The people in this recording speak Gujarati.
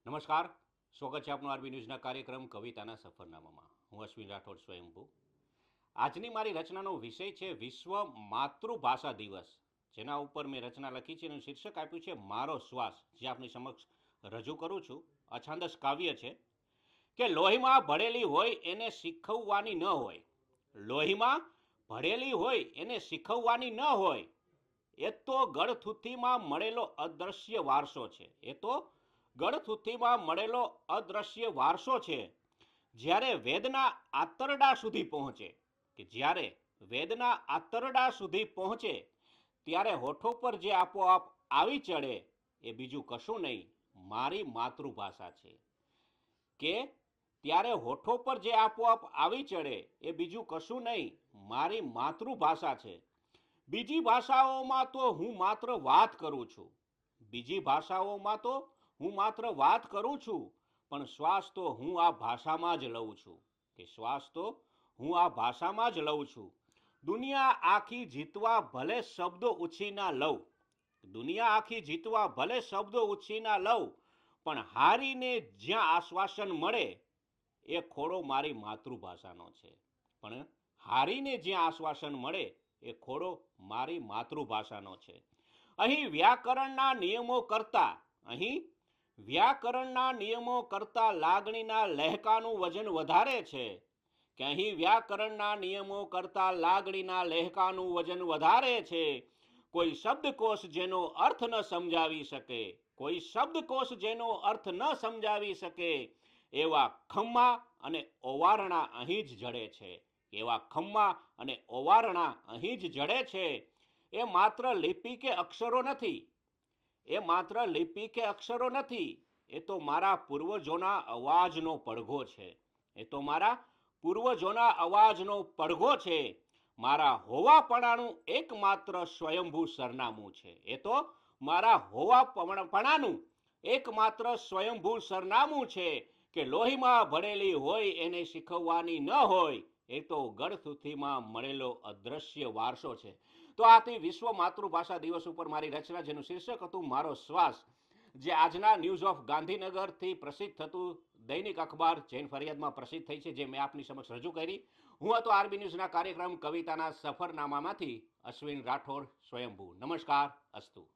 નમસ્કાર, સ્વાગત છે આપનું આરબી ન્યૂઝના કાર્યક્રમ કવિતાના સફરનામામાં. હું અશ્વિન રાઠોડ સ્વયંભૂ. આજની મારી રચનાનો વિષય છે વિશ્વ માતૃભાષા દિવસ, જેના ઉપર મેં રચના લખી છે. એનું શીર્ષક આપ્યું છે મારો શ્વાસ, જે આપની સમક્ષ રજૂ કરું છું. અછાંદસ કાવ્ય છે કે લોહીમાં ભળેલી હોય એને શીખવવાની ન હોય, લોહીમાં ભળેલી હોય એને શીખવવાની ન હોય, એ તો ગળથુથીમાં મળેલો અદ્રશ્ય વારસો છે. એ તો ગળથુથીમાં મળેલો અદ્રશ્ય વારસો છે. જ્યારે વેદના આંતરડા સુધી પહોંચે, કે જ્યારે વેદના આંતરડા સુધી પહોંચે ત્યારે હોઠો પર જે આપોઆપ આવી ચડે એ બીજું કશું નહીં, મારી માતૃભાષા છે. કે ત્યારે હોઠો પર જે આપોઆપ આવી ચડે એ બીજું કશું નહીં, મારી માતૃભાષા છે. બીજી ભાષાઓમાં તો હું માત્ર વાત કરું છું, બીજી ભાષાઓમાં તો હું માત્ર વાત કરું છું, પણ શ્વાસ તો હું આ ભાષામાં જ લઉં છું. કે શ્વાસ તો હું આ ભાષામાં જ લઉં છું. દુનિયા આખી જીતવા ભલે શબ્દો ઉછીના લઉં, દુનિયા આખી જીતવા ભલે શબ્દો ઉછીના લઉં, પણ હારીને જ્યાં આશ્વાસન મળે એ ખોળો મારી માતૃભાષાનો છે. પણ હારીને જ્યાં આશ્વાસન મળે એ ખોળો મારી માતૃભાષાનો છે. અહીં વ્યાકરણના નિયમો કરતા, અહીં વ્યાકરણના નિયમો કરતા લાગણીના લહેકાનું વજન વધારે છે. કે અહીં વ્યાકરણના નિયમો કરતા લાગણીના લહેકાનું વજન વધારે છે. કોઈ શબ્દકોશ જેનો અર્થ ન સમજાવી શકે, કોઈ શબ્દકોશ જેનો અર્થ ન સમજાવી શકે, એવા ખમ્મા અને ઓવારણા અહીં જ જડે છે. એવા ખમ્મા અને ઓવારણા અહીં જ જડે છે. એ માત્ર લિપિ કે અક્ષરો નથી, એ માત્ર લિપિ કે અક્ષરો નથી, એ તો મારા પૂર્વજોના અવાજનો પડઘો છે. એ તો મારા પૂર્વજોના અવાજનો પડઘો છે. મારા હોવાપણાનું એકમાત્ર સ્વયંભૂ સરનામું છે. એ તો મારા હોવાપણાનું એકમાત્ર સ્વયંભૂ સરનામું છે. કે લોહીમાં ભળેલી હોય એને શીખવવાની ન હોય, એ તો ગળથુથીમાં મળેલો અદ્રશ્ય વારસો છે. તો આથી વિશ્વ માતૃભાષા દિવસ ઉપર મારી રચના, જેનું શીર્ષક હતું મારો શ્વાસ, જે આજના ન્યૂઝ ઓફ ગાંધીનગરથી પ્રસિદ્ધ થતું દૈનિક અખબાર જૈન ફરિયાદમાં પ્રસિદ્ધ થઈ છે, જે મેં આપની સમક્ષ રજૂ કરી. હું હતો આરબી ન્યૂઝના કાર્યક્રમ કવિતાના સફરનામામાંથી અશ્વિન રાઠોડ સ્વયંભૂ. નમસ્કાર, અસ્તુ.